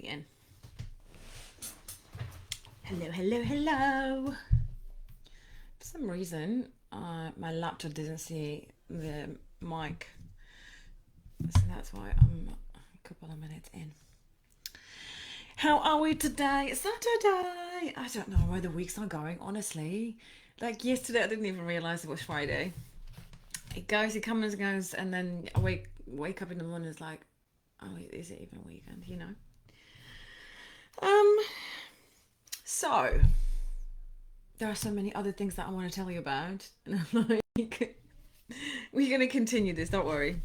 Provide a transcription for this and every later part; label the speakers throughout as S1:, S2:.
S1: We in. Hello. For some reason, my laptop didn't see the mic, so that's why I'm a couple of minutes in. How are we today? Saturday. I don't know where the weeks are going, honestly. Like yesterday, I didn't even realize it was Friday. It comes and goes, and then I wake up in the morning. It's like, oh, is it even weekend? Um. So there are so many other things that I want to tell you about, and I'm like, we're gonna continue this. Don't worry.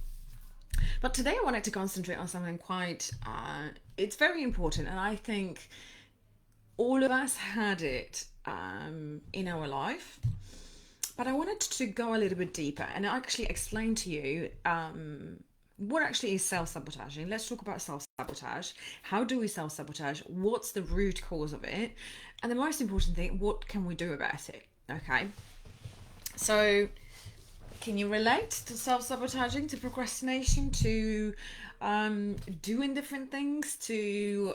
S1: But today I wanted to concentrate on something quite. It's very important, and I think all of us had it in our life. But I wanted to go a little bit deeper and actually explain to you what actually is self-sabotaging. Let's talk about self-sabotage. How do we self-sabotage? What's the root cause of it? And the most important thing, what can we do about it? Okay. So, can you relate to self-sabotaging, to procrastination, to doing different things, to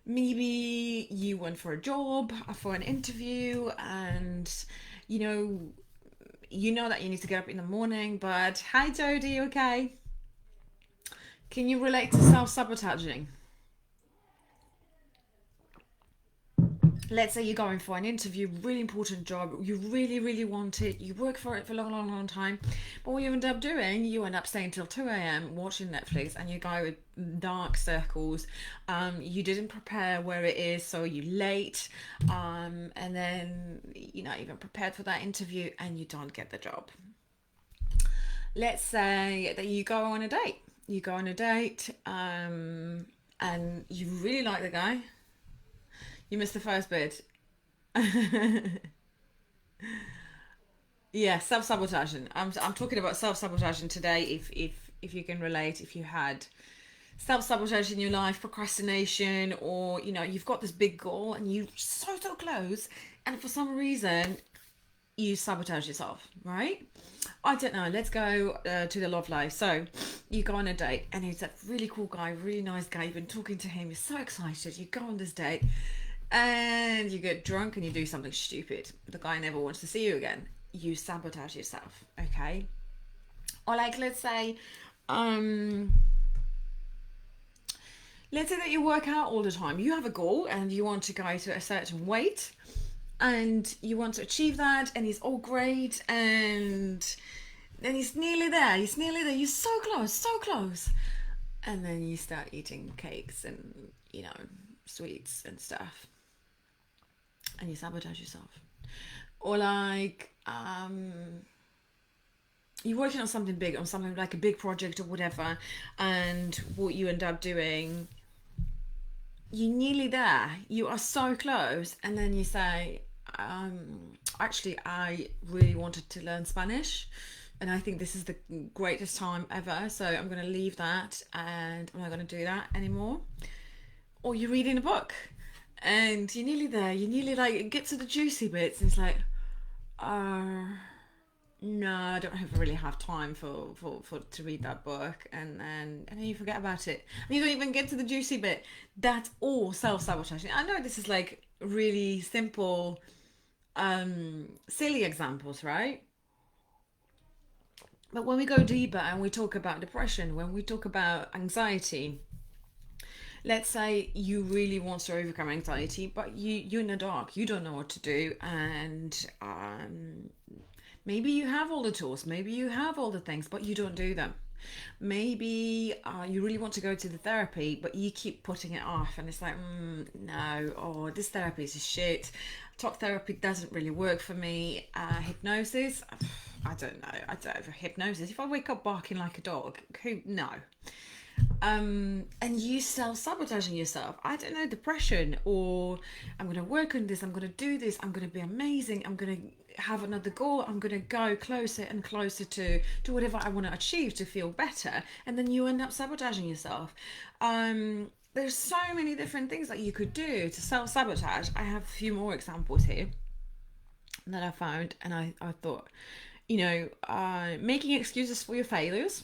S1: maybe you went for a job, for an interview, and you know you know that you need to get up in the morning, but hi Jodie, okay? Can you relate to self-sabotaging? Let's say you're going for an interview, really important job, you really want it, you work for it for a long time, but what you end up doing, you end up staying till 2 a.m. watching Netflix, and you go with dark circles. You didn't prepare where it is, so you're late, and then you're not even prepared for that interview, and you don't get the job. Let's say that you go on a date, and you really like the guy. You missed the first bit. Yeah, self-sabotaging. I'm talking about self-sabotaging today. If you can relate, if you had self-sabotage in your life, procrastination, or you've got this big goal and you're so close, and for some reason you sabotage yourself, right? I don't know. Let's go to the love life. So you go on a date, and he's a really cool guy, really nice guy. You've been talking to him. You're so excited. You go on this date, and you get drunk and you do something stupid. The guy never wants to see you again. You sabotage yourself, okay? Or like, um, let's say that you work out all the time. You have a goal and you want to go to a certain weight, and you want to achieve that, and it's all great, and then he's nearly there. He's nearly there. You're so close, and then you start eating cakes and sweets and stuff, and you sabotage yourself. Or like you're working on something big, on something like a big project or whatever, and what you end up doing, you're nearly there, you are so close, and then you say, actually I really wanted to learn Spanish, and I think this is the greatest time ever, so I'm going to leave that and I'm not going to do that anymore. Or you're reading a book and you're nearly there, you nearly like get to the juicy bits, and it's like, uh no, I don't really have time for to read that book, and then you forget about it, and you don't even get to the juicy bit. That's all self-sabotaging. I know this is like really simple, silly examples, right? But when we go deeper and we talk about depression, when we talk about anxiety, let's say you really want to overcome anxiety, but you're in the dark, you don't know what to do, and maybe you have all the tools, maybe you have all the things, but you don't do them. Maybe you really want to go to the therapy, but you keep putting it off, and it's like, no, or this therapy is shit. Talk therapy doesn't really work for me. Hypnosis, I don't know. I don't know. Hypnosis. If I wake up barking like a dog, who? No. And you self-sabotaging yourself. I don't know, depression, or I'm going to work on this, I'm going to do this, I'm going to be amazing, I'm going to have another goal, I'm going to go closer and closer to whatever I want to achieve to feel better, and then you end up sabotaging yourself. There's so many different things that you could do to self-sabotage. I have a few more examples here that I found, and I thought, making excuses for your failures.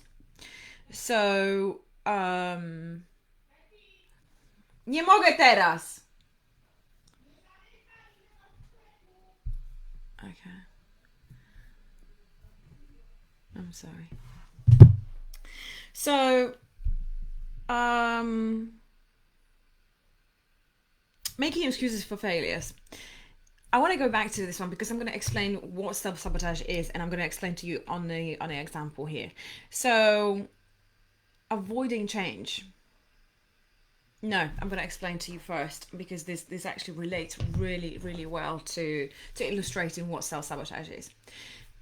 S1: So, Nie mogę teraz. Okay. I'm sorry. So, um, making excuses for failures. I want to go back to this one because I'm going to explain what self-sabotage is, and I'm going to explain to you on the example here. So, avoiding change. No, I'm going to explain to you first because this actually relates really well to illustrating what self-sabotage is.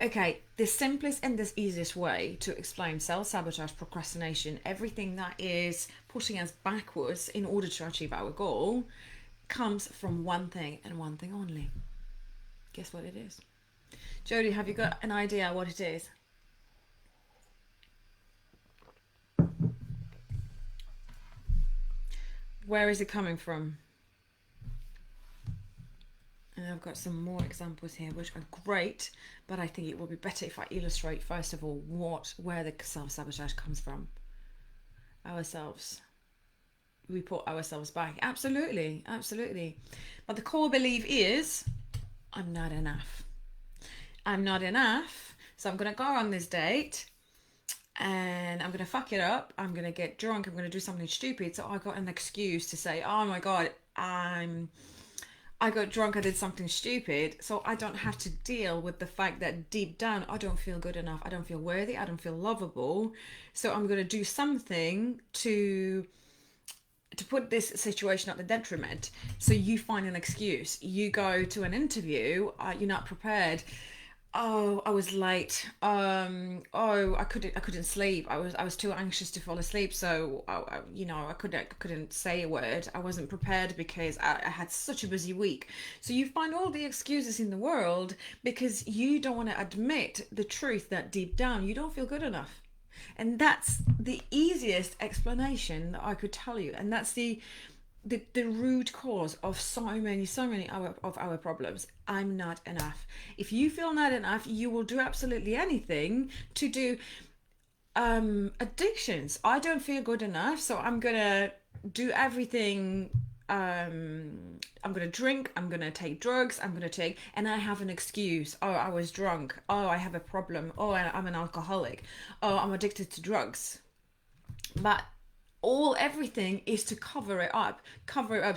S1: Okay, the simplest and the easiest way to explain self-sabotage, procrastination, everything that is pushing us backwards in order to achieve our goal, comes from one thing and one thing only. Guess what it is? Jodie, have you got an idea what it is? Where is it coming from? And I've got some more examples here which are great, but I think it will be better if I illustrate first of all where the self-sabotage comes from. Ourselves. We put ourselves back. Absolutely. But the core belief is, I'm not enough. I'm not enough, so I'm going to go on this date and I'm going to fuck it up. I'm going to get drunk. I'm going to do something stupid. So I got an excuse to say, oh my God, I got drunk, I did something stupid, so I don't have to deal with the fact that deep down I don't feel good enough, I don't feel worthy, I don't feel lovable. So I'm going to do something to put this situation at the detriment. So you find an excuse. You go to an interview, you're not prepared. Oh, I was late. Oh, I couldn't sleep. I was too anxious to fall asleep. So, I couldn't say a word. I wasn't prepared because I had such a busy week. So you find all the excuses in the world because you don't want to admit the truth that deep down you don't feel good enough. And that's the easiest explanation that I could tell you. And that's the root cause of so many of our problems. I'm not enough. If you feel not enough, you will do absolutely anything to do. Addictions, I don't feel good enough, so I'm gonna do everything. I'm gonna drink, I'm gonna take drugs, and I have an excuse. Oh, I was drunk. Oh, I have a problem. Oh, I'm an alcoholic. Oh, I'm addicted to drugs. But everything is to cover it up,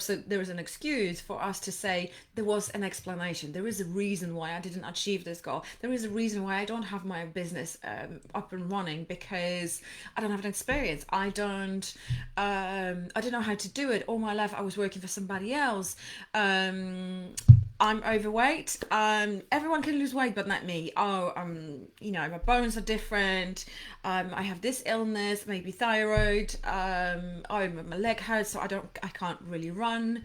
S1: so there is an excuse for us to say there was an explanation, there is a reason why I didn't achieve this goal, there is a reason why I don't have my business up and running, because I don't have an experience, I don't know how to do it. All my life I was working for somebody else. I'm overweight. Everyone can lose weight, but not me. Oh, my bones are different. I have this illness, maybe thyroid. My leg hurts, so I can't really run.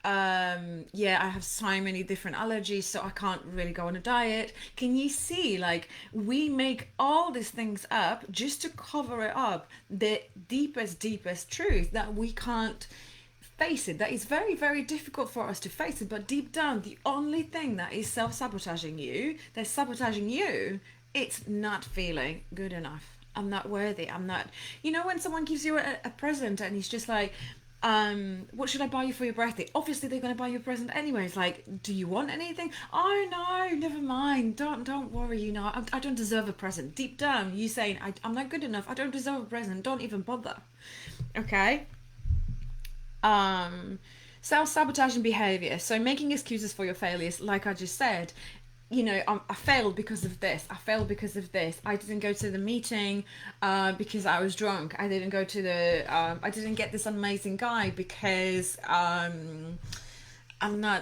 S1: I have so many different allergies, so I can't really go on a diet. Can you see, like, we make all these things up just to cover it up, the deepest truth that we can't face it, that is very difficult for us to face it. But deep down, the only thing that is sabotaging you, it's not feeling good enough. I'm not worthy. I'm not, when someone gives you a present and it's just like, what should I buy you for your birthday? Obviously they're going to buy you a present anyways. Like, do you want anything? Oh no, never mind, don't worry, I don't deserve a present. Deep down you saying, I'm not good enough, I don't deserve a present, don't even bother. Okay. Self-sabotaging behavior, so making excuses for your failures, like I just said. I failed because of this, I didn't go to the meeting because I was drunk, I didn't go to I didn't get this amazing guy because I'm not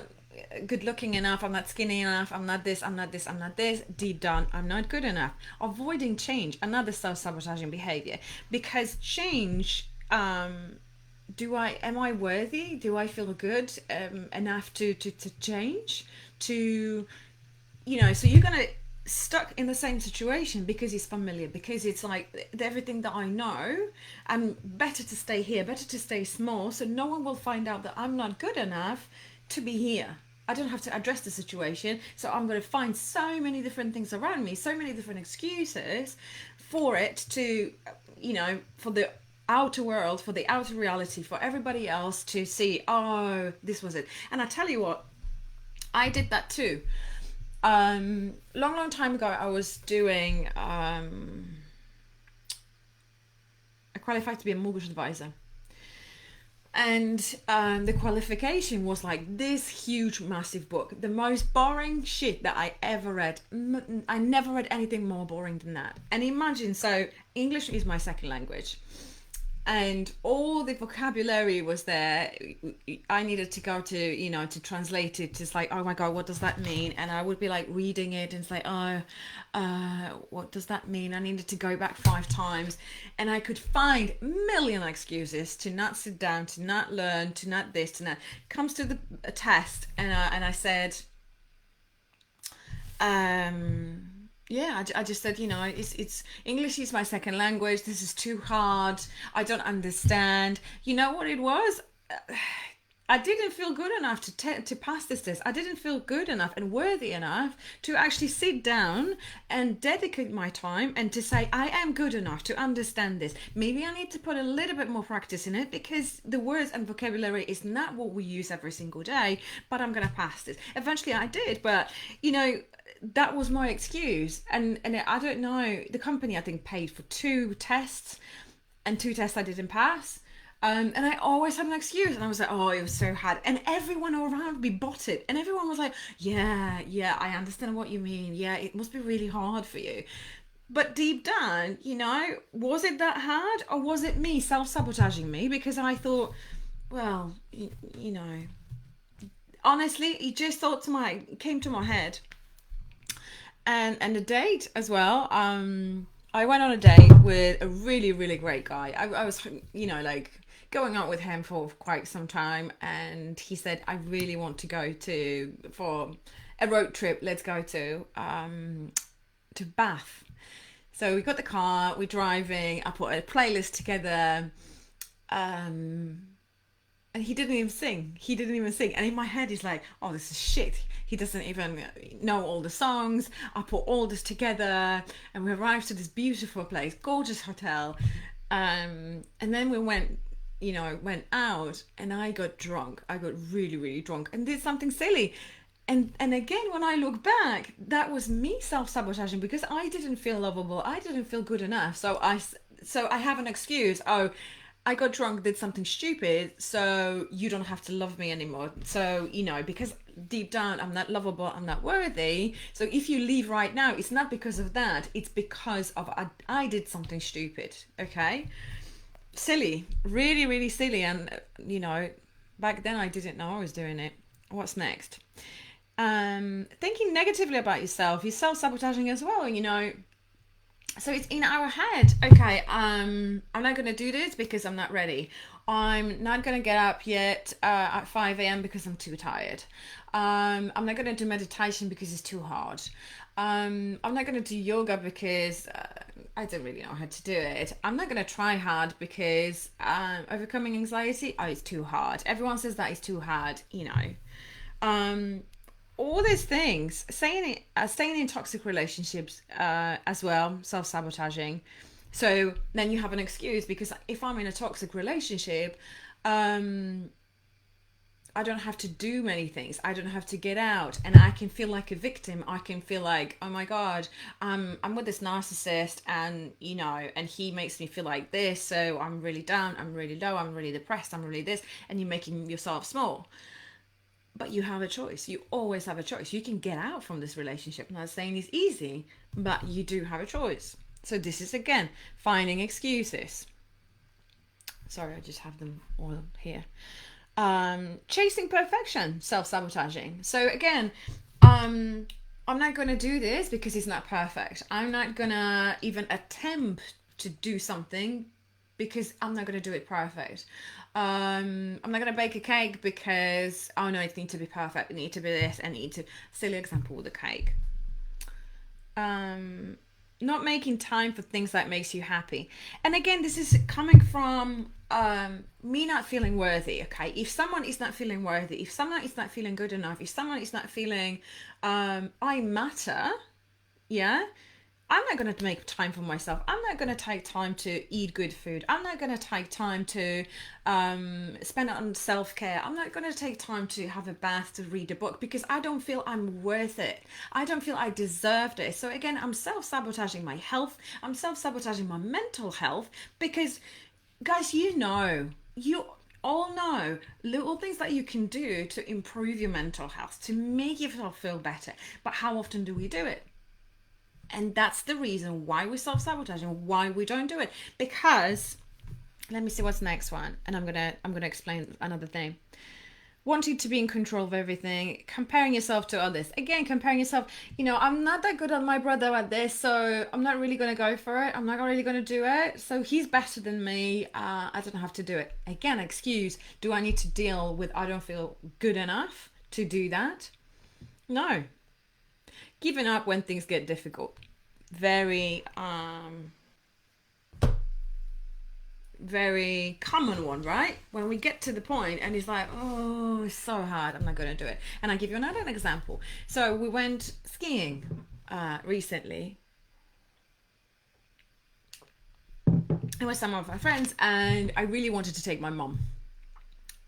S1: good looking enough, I'm not skinny enough, I'm not this. Deep down, I'm not good enough. Avoiding change, another self-sabotaging behavior, because change, am I worthy? Do I feel good enough to change? So you're gonna stuck in the same situation because it's familiar, because it's like everything that I know, and better to stay here, better to stay small, so no one will find out that I'm not good enough to be here. I don't have to address the situation, so I'm going to find so many different things around me, so many different excuses for it to, for the outer world, for the outer reality, for everybody else to see, oh, this was it. And I tell you what, I did that too. Long time ago, I was doing, I qualified to be a mortgage advisor. And the qualification was like this huge, massive book. The most boring shit that I ever read. I never read anything more boring than that. And imagine, so English is my second language. And all the vocabulary was there. I needed to go to, to translate it. It's like, oh my God, what does that mean? And I would be like reading it and it's like, what does that mean? I needed to go back 5 times. And I could find a million excuses to not sit down, to not learn, to not this, to not. Comes to the test and I said, yeah, I just said, it's English is my second language. This is too hard. I don't understand. You know what it was? I didn't feel good enough to pass this test. I didn't feel good enough and worthy enough to actually sit down and dedicate my time and to say, I am good enough to understand this. Maybe I need to put a little bit more practice in it because the words and vocabulary is not what we use every single day, but I'm going to pass this. Eventually I did, but, that was my excuse. And I don't know, the company I think paid for 2 tests and 2 tests I didn't pass. And I always had an excuse and I was like, oh, it was so hard. And everyone around me bought it. And everyone was like, yeah, I understand what you mean. Yeah, it must be really hard for you. But deep down, was it that hard or was it me self-sabotaging me? Because I thought, well, honestly, it just came to my head. And the date as well. I went on a date with a really, really great guy. I was, going out with him for quite some time. And he said, I really want to go for a road trip. Let's go to Bath. So we got the car, we're driving. I put a playlist together. And he didn't even sing. And in my head, he's like, oh, this is shit. He doesn't even know all the songs. I put all this together and we arrived to this beautiful place, gorgeous hotel. And then we went out and I got drunk. I got really, really drunk and did something silly. And again, when I look back, that was me self-sabotaging because I didn't feel lovable. I didn't feel good enough. So I have an excuse. Oh, I got drunk, did something stupid, so you don't have to love me anymore. So, because deep down, I'm not lovable, I'm not worthy. So if you leave right now, it's not because of that. It's because of I did something stupid, okay? Silly, really, really silly. And, back then I didn't know I was doing it. What's next? Thinking negatively about yourself, you're self-sabotaging as well, So it's in our head. Okay, I'm not going to do this because I'm not ready. I'm not going to get up yet at 5 a.m. because I'm too tired. I'm not going to do meditation because it's too hard. I'm not going to do yoga because I don't really know how to do it. I'm not going to try hard because overcoming anxiety, it's too hard. Everyone says that is too hard, all these things, staying in toxic relationships as well, self-sabotaging. So then you have an excuse because if I'm in a toxic relationship, I don't have to do many things. I don't have to get out and I can feel like a victim. I can feel like, oh my God, I'm with this narcissist and, and he makes me feel like this. So I'm really down, I'm really low, I'm really depressed, I'm really this, and you're making yourself small. But you have a choice. You always have a choice. You can get out from this relationship. I'm not saying it's easy, but you do have a choice. So this is, again, finding excuses. Sorry, I just have them all here. Chasing perfection, self-sabotaging. So again, I'm not going to do this because it's not perfect. I'm not going to even attempt to do something because I'm not going to do it perfect. I'm not going to bake a cake because, oh no, it needs to be perfect. It needs to be this and silly example with the cake. Not making time for things that makes you happy. And again, this is coming from me not feeling worthy, okay? If someone is not feeling worthy, if someone is not feeling good enough, if someone is not feeling I matter, yeah, I'm not going to make time for myself. I'm not going to take time to eat good food. I'm not going to take time to spend it on self care. I'm not going to take time to have a bath, to read a book, because I don't feel I'm worth it. I don't feel I deserved it. So again, I'm self sabotaging my health. I'm self sabotaging my mental health because, guys, you all know little things that you can do to improve your mental health, to make yourself feel better. But how often do we do it? And that's the reason why we self-sabotage and why we don't do it. Because let me see what's the next one, and I'm gonna explain another thing. Wanting to be in control of everything, comparing yourself to others. Again, comparing yourself, I'm not that good at my brother at this, so I'm not really gonna go for it. I'm not really gonna do it. So he's better than me. I don't have to do it. Again, excuse. Do I need to deal with I don't feel good enough to do that? No. Giving up when things get difficult. Very very common one, right? When we get to the point and it's like, oh, it's so hard, I'm not going to do it. And I'll give you another example. So we went skiing recently. It was some of my friends, and I really wanted to take my mom.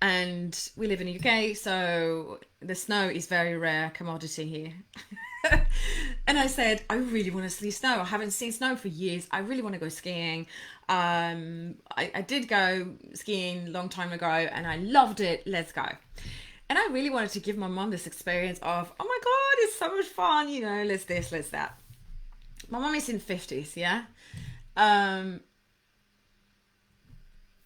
S1: And we live in the UK, so the snow is very rare commodity here. And I said, I really want to see snow. I haven't seen snow for years. I really want to go skiing. I did go skiing a long time ago and I loved it. Let's go. And I really wanted to give my mom this experience of, oh my God, it's so much fun. Let's this, let's that. My mom is in 50s, yeah?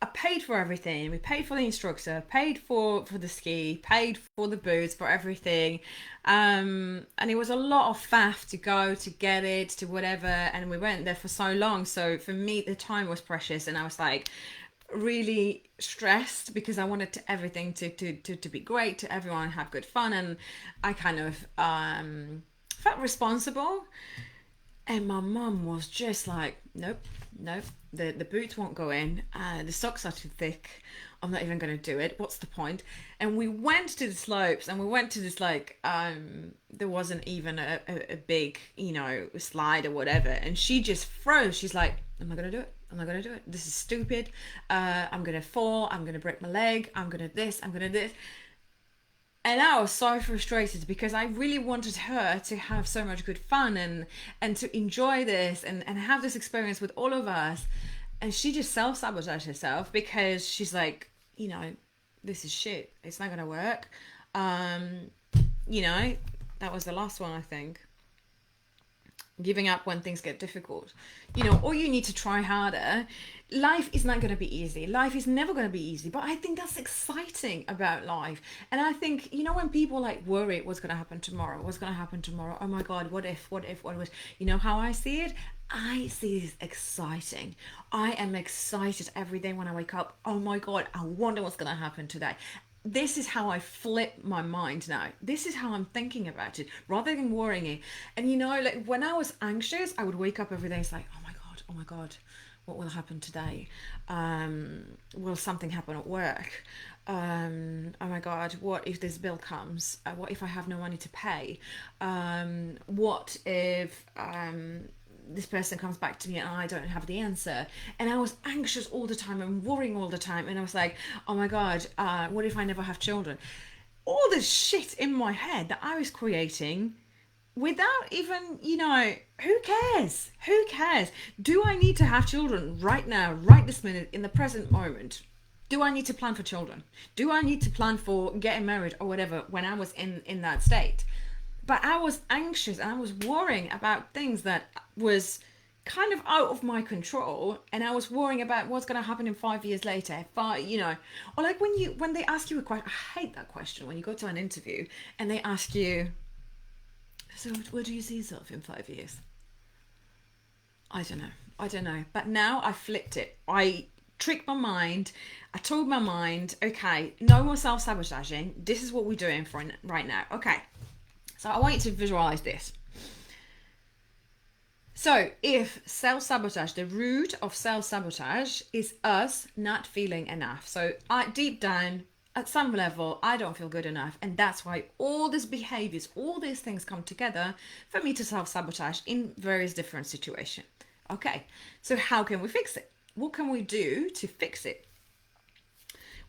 S1: I paid for everything. We paid for the instructor, paid for the ski, paid for the boots, for everything. And it was a lot of faff to go, to get it, to whatever. And we went there for so long. So for me, the time was precious. And I was like really stressed because I wanted everything to be great, to everyone have good fun. And I kind of felt responsible. And my mum was just like, nope, the boots won't go in. The socks are too thick. I'm not even going to do it. What's the point? And we went to the slopes and we went to this there wasn't even a big, slide or whatever. And she just froze. She's like, I'm not going to do it. I'm not going to do it. This is stupid. I'm going to fall. I'm going to break my leg. I'm going to this. I'm going to this. And I was so frustrated because I really wanted her to have so much good fun and to enjoy this and have this experience with all of us. And she just self-sabotaged herself because she's like, this is shit. It's not going to work. That was the last one, I think. Giving up when things get difficult. Or you need to try harder. Life is not going to be easy. Life is never going to be easy. But I think that's exciting about life. And I think, when people worry what's going to happen tomorrow, oh my God, what if, what was, how I see it? I see it as exciting. I am excited every day when I wake up. Oh my God, I wonder what's going to happen today. This is how I flip my mind now. This is how I'm thinking about it rather than worrying. And when I was anxious, I would wake up every day. It's like, oh my God, what will happen today? Will something happen at work? Oh my God, what if this bill comes? What if I have no money to pay? What if this person comes back to me and I don't have the answer? And I was anxious all the time and worrying all the time. And I was like, oh my God, what if I never have children? All this shit in my head that I was creating without even, who cares? Who cares? Do I need to have children right now, right this minute, in the present moment? Do I need to plan for children? Do I need to plan for getting married or whatever when I was in that state? But I was anxious and I was worrying about things that was kind of out of my control, and I was worrying about what's going to happen in 5 years later. Or when they ask you a question, I hate that question when you go to an interview and they ask you, so where do you see yourself in 5 years? I don't know. But now I flipped it. I tricked my mind. I told my mind, okay, no more self-sabotaging. This is what we're doing for right now. Okay. So I want you to visualize this. So if self-sabotage, the root of self-sabotage is us not feeling enough. So deep down, at some level, I don't feel good enough. And that's why all these behaviors, all these things come together for me to self-sabotage in various different situations. Okay, so how can we fix it? What can we do to fix it?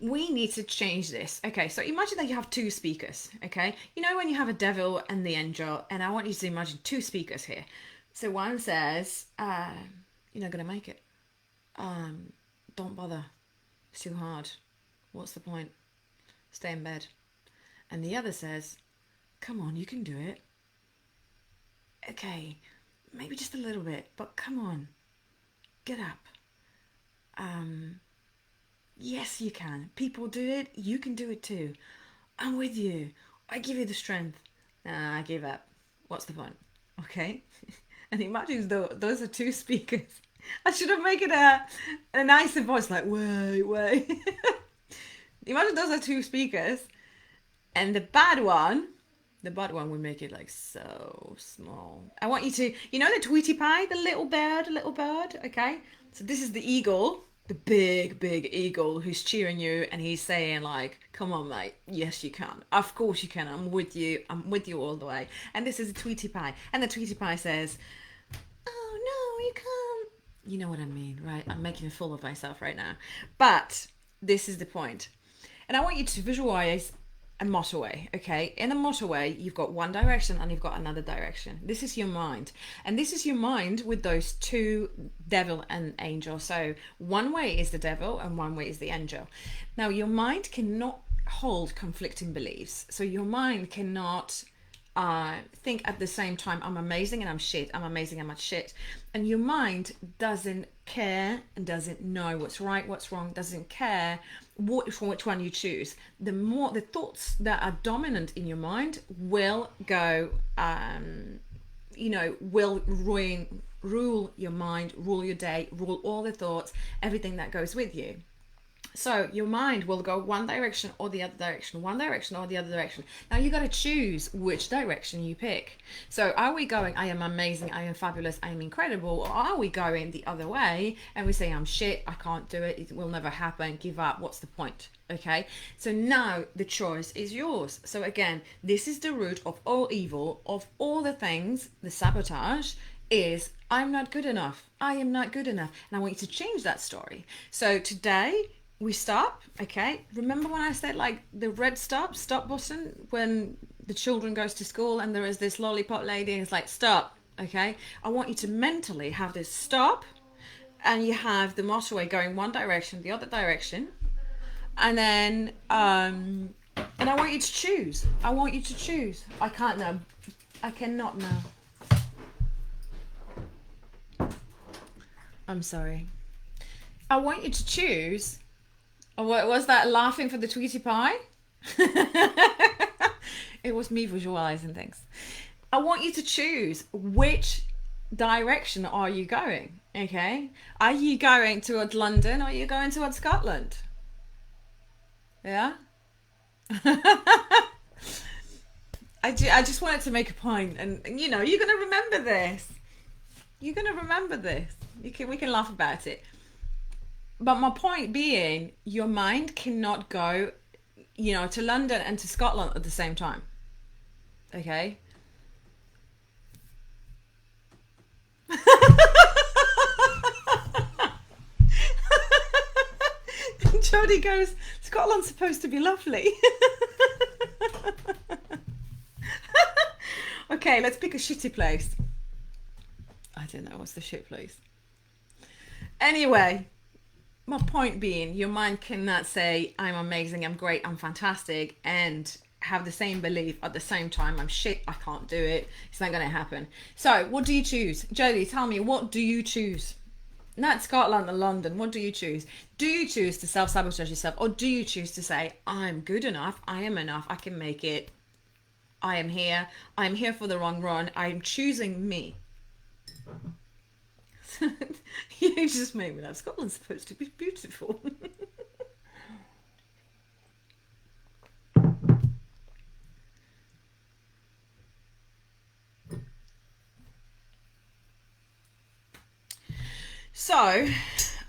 S1: We need to change this. Okay, so imagine that you have two speakers. Okay, you know when you have a devil and the angel, and I want you to imagine two speakers here. So one says, "You're not gonna make it. Don't bother. It's too hard. What's the point? Stay in bed." And the other says, "Come on, you can do it. Okay, maybe just a little bit, but come on, get up. Yes, you can. People do it. You can do it too. I'm with you. I give you the strength." Nah, I give up. What's the point? Okay. And imagine though those are two speakers. I should have made it a nicer voice, like wait. Imagine those are two speakers, and the bad one will make it like so small. I want you to, you know, the Tweety Pie, the little bird. Okay, so this is the eagle, the big eagle who's cheering you, and he's saying like, "Come on, mate. Yes, you can. Of course you can. I'm with you. I'm with you all the way." And this is a Tweety Pie, and the Tweety Pie says, "Oh no, you can't." You know what I mean, right? I'm making a fool of myself right now, but this is the point. And I want you to visualize a motorway, okay? In a motorway, you've got one direction and you've got another direction. This is your mind. And this is your mind with those two, devil and angel. So one way is the devil and one way is the angel. Now, your mind cannot hold conflicting beliefs. So your mind cannot think at the same time, "I'm amazing and I'm shit. I'm amazing and I'm shit." And your mind doesn't care and doesn't know what's right, what's wrong, doesn't care which one you choose. The more the thoughts that are dominant in your mind will go, will rule your mind, rule your day, rule all the thoughts, everything that goes with you. So your mind will go one direction or the other direction, one direction or the other direction. Now you got to choose which direction you pick. So are we going, "I am amazing, I am fabulous, I am incredible," or are we going the other way and we say, "I'm shit, I can't do it, it will never happen, give up, what's the point?" Okay, so now the choice is yours. So again, this is the root of all evil, of all the things, the sabotage is, "I'm not good enough, I am not good enough." And I want you to change that story. So today, we stop, okay? Remember when I said like the red stop button when the children goes to school and there is this lollipop lady and it's like, "Stop," okay? I want you to mentally have this stop, and you have the motorway going one direction, the other direction, and then and I want you to choose. I want you to choose. I can't now. I cannot now. I'm sorry. I want you to choose. What was that, laughing for the Tweety Pie? It was me visualizing things. I want you to choose which direction are you going, okay? Are you going towards London or are you going towards Scotland? Yeah? I just wanted to make a point, and you know, you're going to remember this. You're going to remember this. We can laugh about it. But my point being, your mind cannot go, to London and to Scotland at the same time. Okay? Jodie goes, "Scotland's supposed to be lovely." Okay, let's pick a shitty place. I don't know, what's the shit place? Anyway, my point being, your mind cannot say, "I'm amazing, I'm great, I'm fantastic," and have the same belief at the same time, "I'm shit, I can't do it, it's not going to happen." So what do you choose? Jodie, tell me, what do you choose? Not Scotland or London, what do you choose? Do you choose to self-sabotage yourself, or do you choose to say, "I'm good enough, I am enough, I can make it, I'm here for the long run, I'm choosing me"? You just made me laugh. Scotland's supposed to be beautiful. So,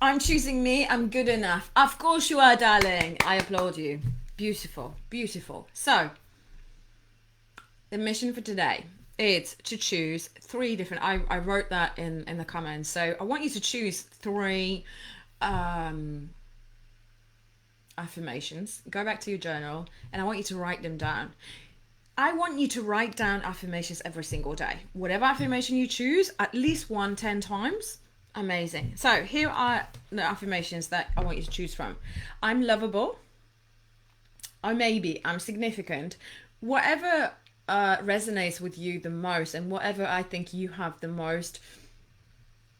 S1: "I'm choosing me, I'm good enough." Of course you are, darling. I applaud you. Beautiful, beautiful. So the mission for today is to choose 3 different, I wrote that in the comments, so I want you to choose 3 affirmations. Go back to your journal and I want you to write them down. I want you to write down affirmations every single day. Whatever affirmation you choose, at least 10 times. Amazing. So here are the affirmations that I want you to choose from. I'm lovable. I'm significant. Whatever resonates with you the most and whatever I think you have the most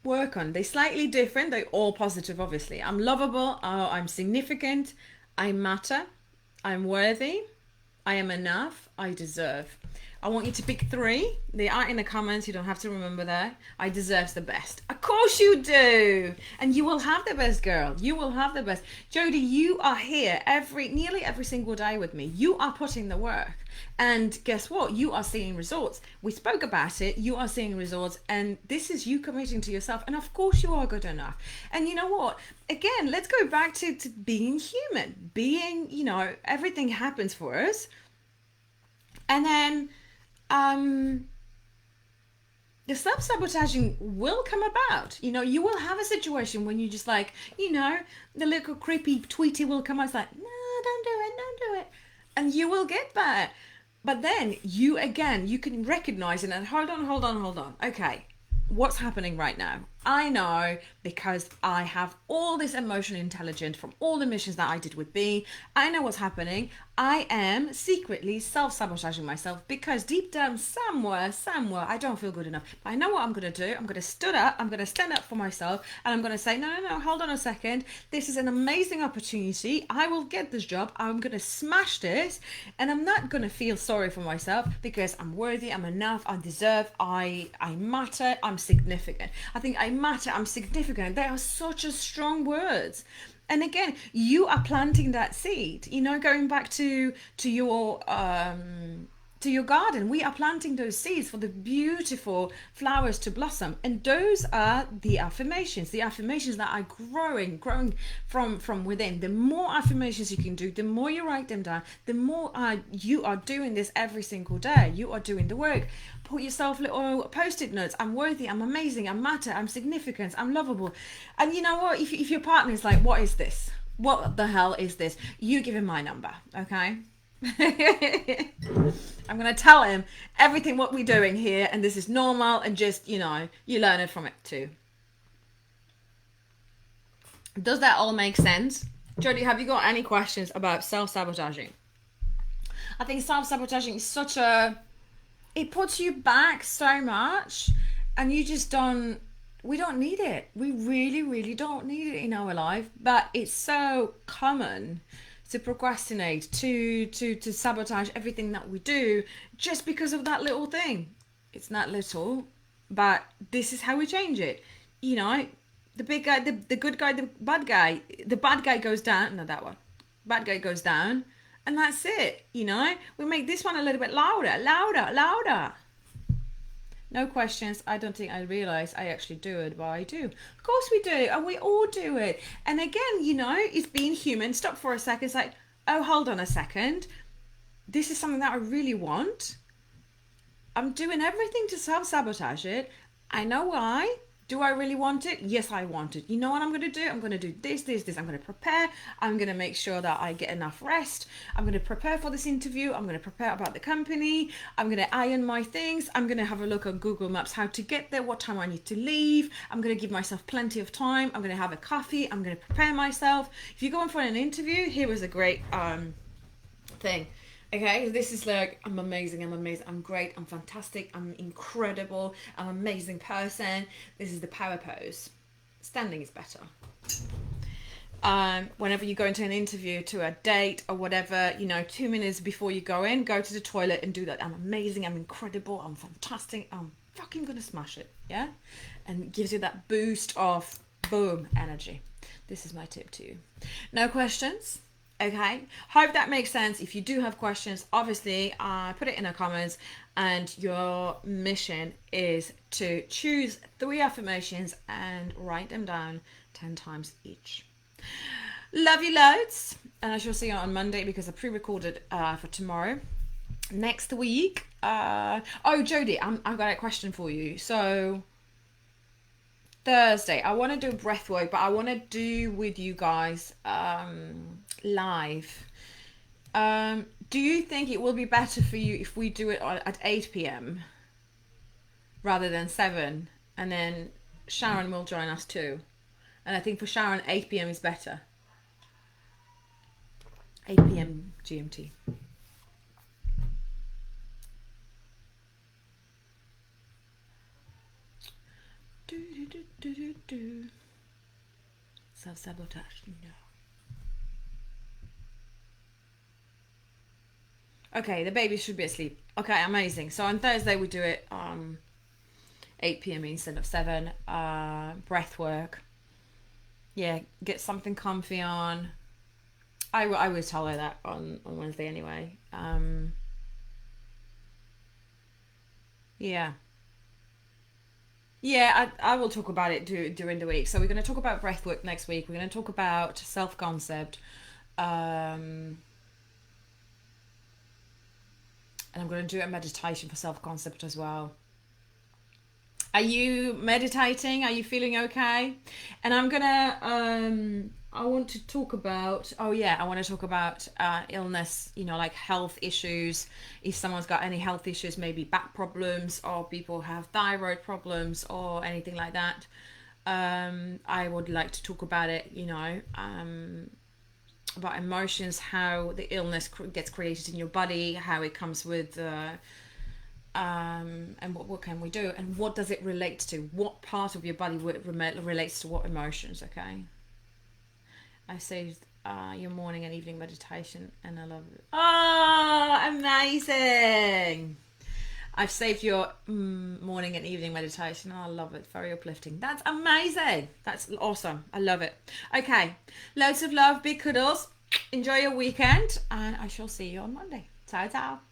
S1: work on. They're slightly different. They're all positive, obviously. I'm lovable. I'm significant. I matter. I'm worthy. I am enough. I deserve. I want you to pick 3. They are in the comments. You don't have to remember that. I deserve the best. Of course you do. And you will have the best, girl. You will have the best. Jodie, you are here nearly every single day with me. You are putting the work. And guess what? You are seeing results. We spoke about it. You are seeing results. And this is you committing to yourself. And of course you are good enough. And you know what? Again, let's go back to being human. Being, everything happens for us. And then the self-sabotaging will come about. You will have a situation when you just the little creepy tweety will come out. It's like, no, don't do it. And you will get there. But then you can recognize it and hold on. Okay, what's happening right now? I know because I have all this emotional intelligence from all the missions that I did with B. I know what's happening. I am secretly self-sabotaging myself because deep down somewhere, I don't feel good enough. But I know what I'm going to do. I'm going to stand up for myself and I'm going to say, no, hold on a second. This is an amazing opportunity. I will get this job. I'm going to smash this and I'm not going to feel sorry for myself because I'm worthy, I'm enough, I deserve, I matter, I'm significant. I think I matter, I'm significant. They are such a strong words. And again, you are planting that seed, going back to your garden. We are planting those seeds for the beautiful flowers to blossom. And those are the affirmations that are growing from within. The more affirmations you can do, the more you write them down, the more you are doing this every single day. You are doing the work. Put yourself little post-it notes. I'm worthy, I'm amazing, I matter, I'm significant, I'm lovable. And you know what? If your partner is like, what is this? What the hell is this? You give him my number, okay? I'm going to tell him everything what we're doing here and this is normal and just, you learn it from it too. Does that all make sense? Jodie, have you got any questions about self-sabotaging? I think self-sabotaging is it puts you back so much and you just we don't need it. We really, really don't need it in our life, but it's so common to procrastinate, to sabotage everything that we do just because of that little thing. It's not little, but this is how we change it. The big guy, the good guy, the bad guy goes down. No, that one. Bad guy goes down. And that's it, We make this one a little bit louder. No questions. I don't think I realize I actually do it, but I do. Of course we do, and we all do it. And again, it's being human. Stop for a second. It's like, oh, hold on a second. This is something that I really want. I'm doing everything to self-sabotage it. I know why. Do I really want it? Yes, I want it. You know what I'm going to do? I'm going to do this. I'm going to prepare. I'm going to make sure that I get enough rest. I'm going to prepare for this interview. I'm going to prepare about the company. I'm going to iron my things. I'm going to have a look on Google Maps how to get there, what time I need to leave. I'm going to give myself plenty of time. I'm going to have a coffee. I'm going to prepare myself. If you're going for an interview, here was a great thing. Okay, this is like, I'm amazing, I'm great, I'm fantastic, I'm incredible, I'm an amazing person. This is the power pose. Standing is better. Whenever you go into an interview, to a date or whatever, 2 minutes before you go in, go to the toilet and do that. I'm amazing, I'm incredible, I'm fantastic, I'm fucking gonna smash it, yeah? And it gives you that boost of boom energy. This is my tip to you. No questions? Okay, hope that makes sense. If you do have questions, obviously put it in the comments, and your mission is to choose 3 affirmations and write them down 10 times each. Love you loads. and I shall see you on Monday because I pre-recorded for tomorrow. Next week, oh Jodie, I've got a question for you. So Thursday, I want to do breath work, but I want to do with you guys live. Do you think it will be better for you if we do it at 8 p.m. rather than 7? And then Sharon will join us too. And I think for Sharon, 8 p.m. is better. 8 p.m. GMT. Self-sabotage, no. Okay, the baby should be asleep. Okay, amazing. So on Thursday we do it 8 p.m. instead of 7. Breath work. Yeah, get something comfy on. I will tell her that on Wednesday anyway. Yeah. Yeah, I will talk about it during the week. So we're going to talk about breathwork next week. We're going to talk about self-concept. And I'm going to do a meditation for self-concept as well. Are you meditating? Are you feeling okay? And I'm gonna I want to talk about illness, like health issues. If someone's got any health issues, maybe back problems, or people have thyroid problems or anything like that. I would like to talk about it, about emotions, how the illness gets created in your body, how it comes with and what can we do, and what does it relate to, what part of your body relates to what emotions. Okay, I saved your morning and evening meditation, and I love it. Oh, amazing. I've saved your morning and evening meditation. Oh, I love it. Very uplifting. That's amazing. That's awesome. I love it. Okay, loads of love, big kudos. Enjoy your weekend, and I shall see you on Monday. Ciao, ciao.